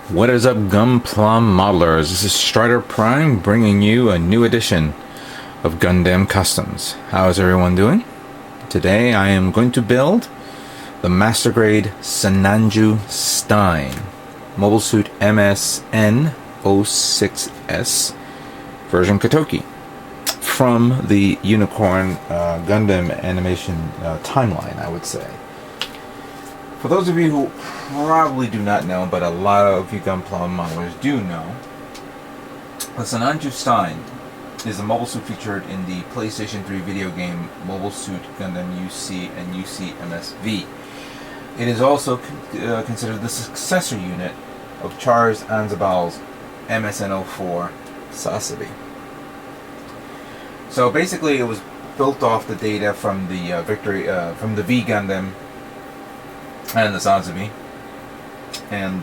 What is up, Gunplum modelers? This is Strider Prime bringing you a new edition of Gundam Customs. How is everyone doing? Today I am going to build the Master Grade Sinanju Stein Mobile Suit MSN06S version Katoki from the Unicorn Gundam animation timeline, I would say. For those of you who probably do not know, but a lot of you Gunplum modelers do know, the Sinanju Stein is a mobile suit featured in the PlayStation 3 video game Mobile Suit Gundam UC and UC MSV. It is also considered the successor unit of Charles Anzabal's MSN04 Sasabi. So basically, it was built off the data from the from the V Gundam and the Sasabi, and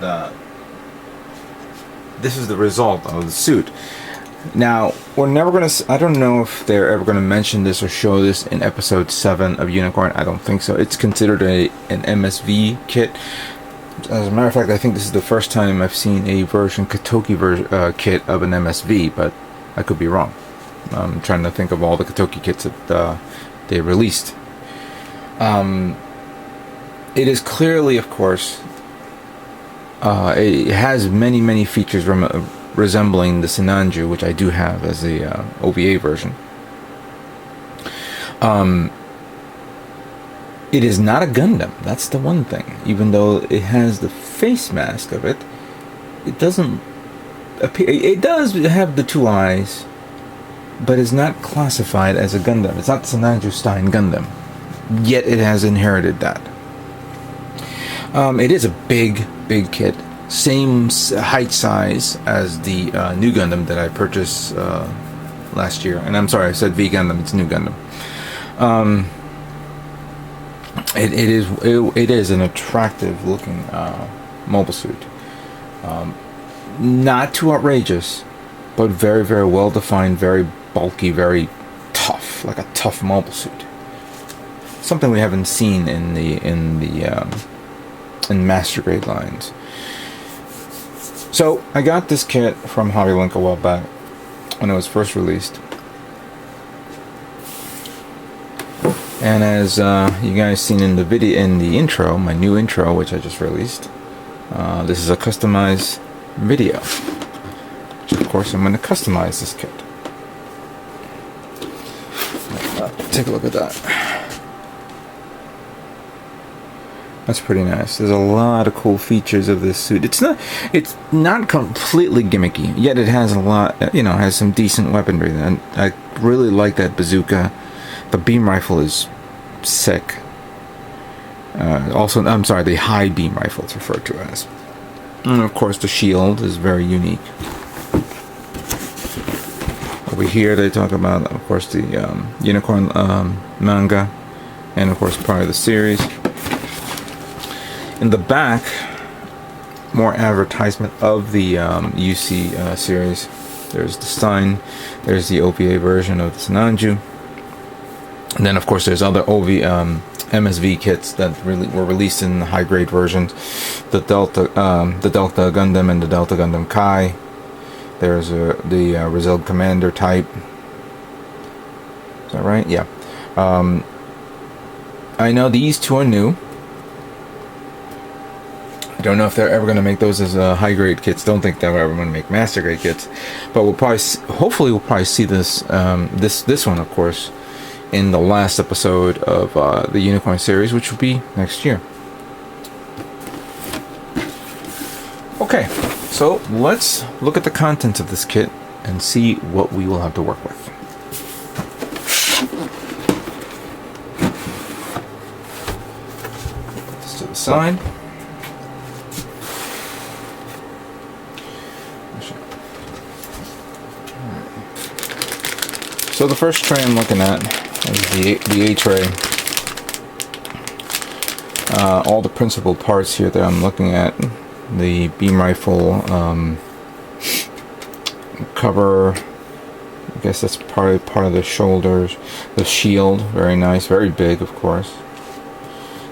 this is the result of the suit. Now, we're never going to, I don't know if they're ever going to mention this or show this in episode 7 of Unicorn. I don't think so. It's considered an MSV kit. As a matter of fact, I think this is the first time I've seen a version Katoki kit of an MSV, but I could be wrong. I'm trying to think of all the Katoki kits that they released. It is clearly, of course, it has many features resembling the Sinanju, which I do have as a OVA version. It is not a Gundam. That's the one thing. Even though it has the face mask of it, it doesn't appear. It does have the two eyes, but it's not classified as a Gundam. It's not the Sinanju Stein Gundam. Yet it has inherited that. It is a big kit. Same height size as the new Gundam that I purchased last year. And I'm sorry, I said V Gundam. It's new Gundam. It is an attractive looking mobile suit. Not too outrageous, but very well defined, very bulky, very tough, like a tough mobile suit. Something we haven't seen in Master Grade lines. So I got this kit from HobbyLink a while back when it was first released, and as you guys seen in the video, in the intro, my new intro, which I just released, this is a customized video, which of course I'm going to customize this kit. Take a look at that. That's pretty nice. There's a lot of cool features of this suit. It's not completely gimmicky, yet it has a lot, has some decent weaponry. And I really like that bazooka. The beam rifle is sick. Also, I'm sorry, the high beam rifle it's referred to as. And of course, the shield is very unique. Over here, they talk about, of course, the Unicorn manga, and of course, part of the series. In the back, more advertisement of the UC series. There's the Stein, there's the OVA version of the Sinanju, and then of course there's other MSV kits that really were released in the high grade versions. The Delta Gundam and the Delta Gundam Kai. There's the Reserve Commander type. Is that right? Yeah. I know these two are new. I don't know if they're ever going to make those as high grade kits. Don't think they're ever going to make master grade kits, but hopefully we'll probably see this this one, of course, in the last episode of the Unicorn series, which will be next year. Okay, so let's look at the contents of this kit and see what we will have to work with. Put this to the side. So the first tray I'm looking at is the A tray. All the principal parts here that I'm looking at: the beam rifle cover. I guess that's probably part of the shoulders. The shield, very nice, very big, of course.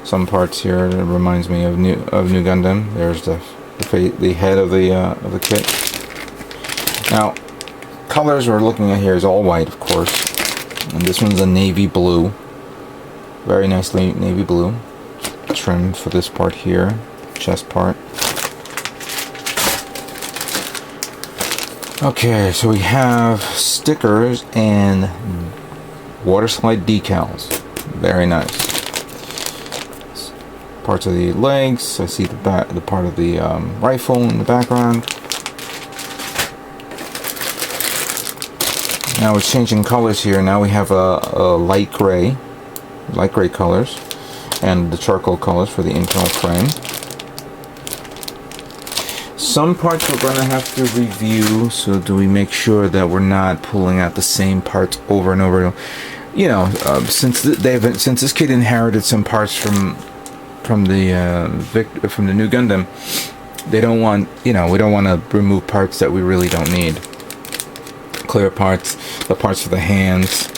Some parts here that reminds me of New Gundam. There's the the head of the kit. Now, colors we're looking at here is all white, of course, and this one's a navy blue, very nicely navy blue, trimmed for this part here, chest part. Okay, so we have stickers and water slide decals. Very nice. Parts of the legs. I see the part of the rifle in the background. Now it's changing colors here. Now we have a light gray colors, and the charcoal colors for the internal frame. Some parts we're going to have to review, so do we make sure that we're not pulling out the same parts over and over. You know, since this kid inherited some parts from the new Gundam, they don't want, we don't want to remove parts that we really don't need. Clear parts, the parts for the hands,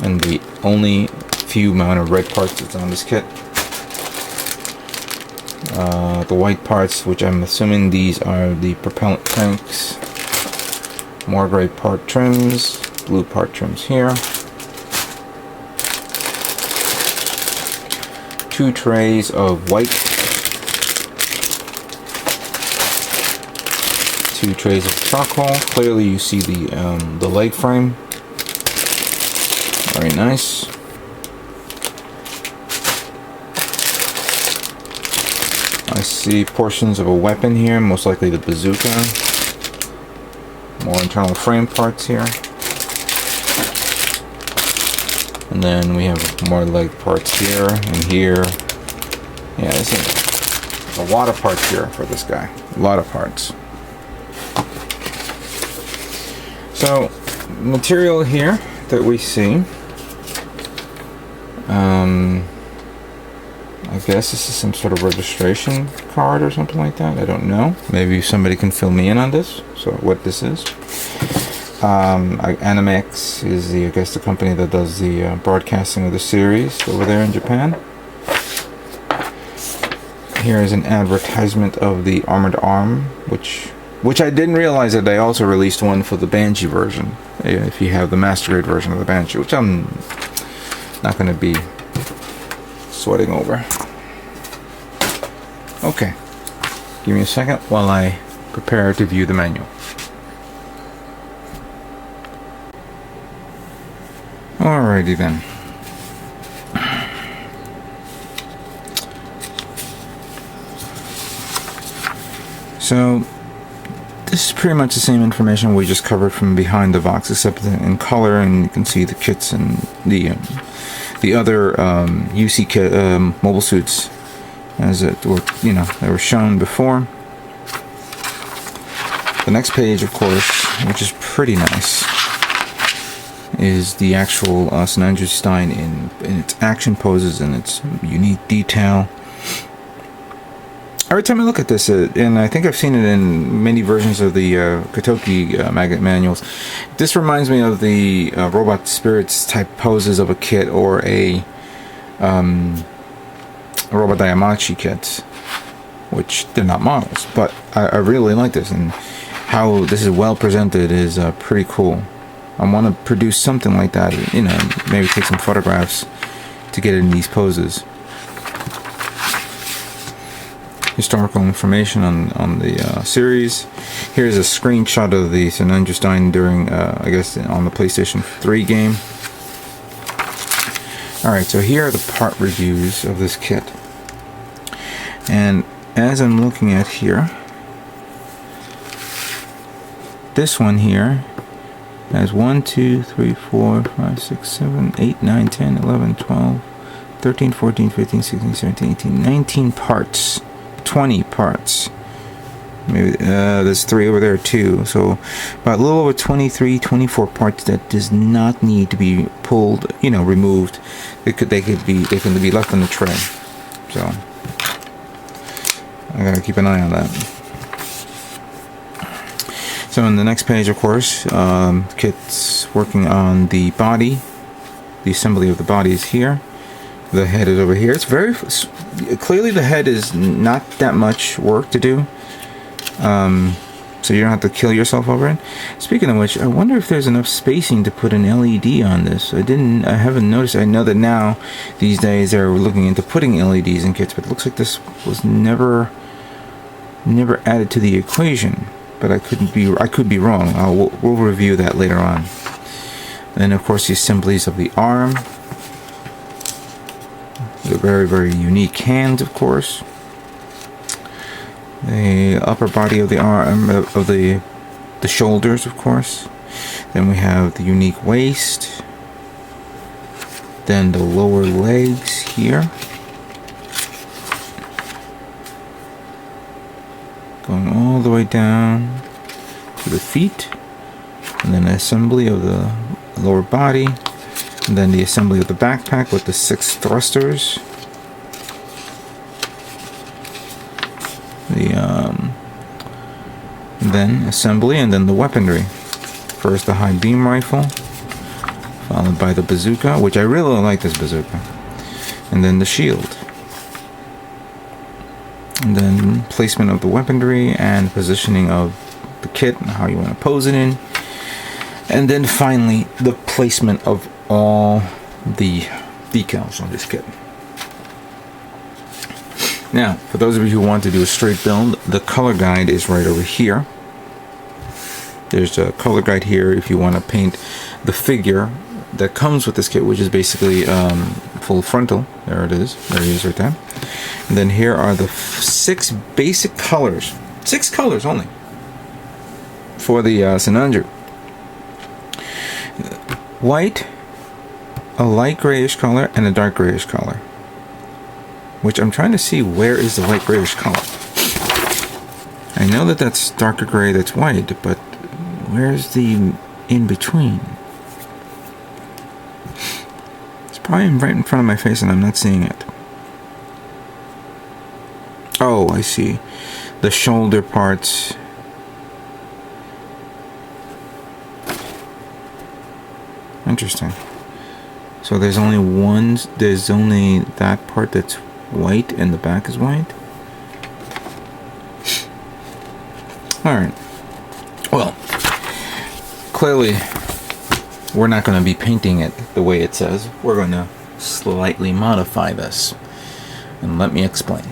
and the only few amount of red parts that's on this kit. The white parts, which I'm assuming these are the propellant tanks. More gray part trims, blue part trims here. 2 trays of white. 2 trays of charcoal. Clearly you see the leg frame. Very nice. I see portions of a weapon here, most likely the bazooka. More internal frame parts here. And then we have more leg parts here and here. Yeah, this is a lot of parts here for this guy. A lot of parts. So, material here that we see. I guess this is some sort of registration card or something like that. I don't know. Maybe somebody can fill me in on this. So what this is. Animex is I guess the company that does the broadcasting of the series over there in Japan. Here is an advertisement of the Armored Arm, which I didn't realize that they also released one for the Banshee version. If you have the Master Grade version of the Banshee, which I'm not going to be sweating over. Okay, give me a second while I prepare to view the manual. Alrighty then. So this is pretty much the same information we just covered from behind the box, except in color, and you can see the kits and the other UC kit, mobile suits, as it were, they were shown before. The next page, of course, which is pretty nice, is the actual Sinanju Stein in its action poses and its unique detail. Every time I look at this, and I think I've seen it in many versions of the Kotoki manuals, this reminds me of the Robot Spirits type poses of a kit, or a Robot Daimachi kit, which they're not models, but I really like this, and how this is well presented is pretty cool. I want to produce something like that, maybe take some photographs to get in these poses. Historical information on the series. Here's a screenshot of the Sinanju Stein during, I guess, on the PlayStation 3 game. Alright, so here are the part reviews of this kit. And as I'm looking at here, this one here has 1, 2, 3, 4, 5, 6, 7, 8, 9, 10, 11, 12, 13, 14, 15, 16, 17, 18, 19 parts. 20 parts. Maybe there's 3 over there too. So about a little over 23, 24 parts that does not need to be pulled, removed. They can be left on the tray. So I gotta keep an eye on that. So in the next page, of course, kit's working on the body. The assembly of the body is here. The head is over here. It's very clearly, the head is not that much work to do. So you don't have to kill yourself over it. Speaking of which, I wonder if there's enough spacing to put an LED on this. I haven't noticed. I know that now, these days, they're looking into putting LEDs in kits, but it looks like this was never added to the equation. But I could be wrong. We'll review that later on. And of course, the assemblies of the arm. The very, very unique hands, of course. The upper body of the arm, of the shoulders, of course. Then we have the unique waist. Then the lower legs here. Going all the way down to the feet. And then assembly of the lower body. And then the assembly of the backpack with the 6 thrusters. Then assembly, and then the weaponry. First the high beam rifle, followed by the bazooka, which I really like this bazooka, and then the shield. And then placement of the weaponry and positioning of the kit and how you want to pose it in. And then finally the placement of all the decals on this kit. Now, for those of you who want to do a straight build, the color guide is right over here. There's a color guide here if you want to paint the figure that comes with this kit, which is basically full frontal. There it is. There he is right there. And then here are the 6 basic colors. 6 colors only for the Sinanju. White, a light grayish color, and a dark grayish color. Which I'm trying to see, where is the light grayish color? I know that that's darker gray, that's white, but where's the in between? It's probably right in front of my face and I'm not seeing it. Oh, I see. The shoulder parts. Interesting. So there's only that part that's white and the back is white. Alright. Well, clearly we're not going to be painting it the way it says. We're going to slightly modify this. And let me explain.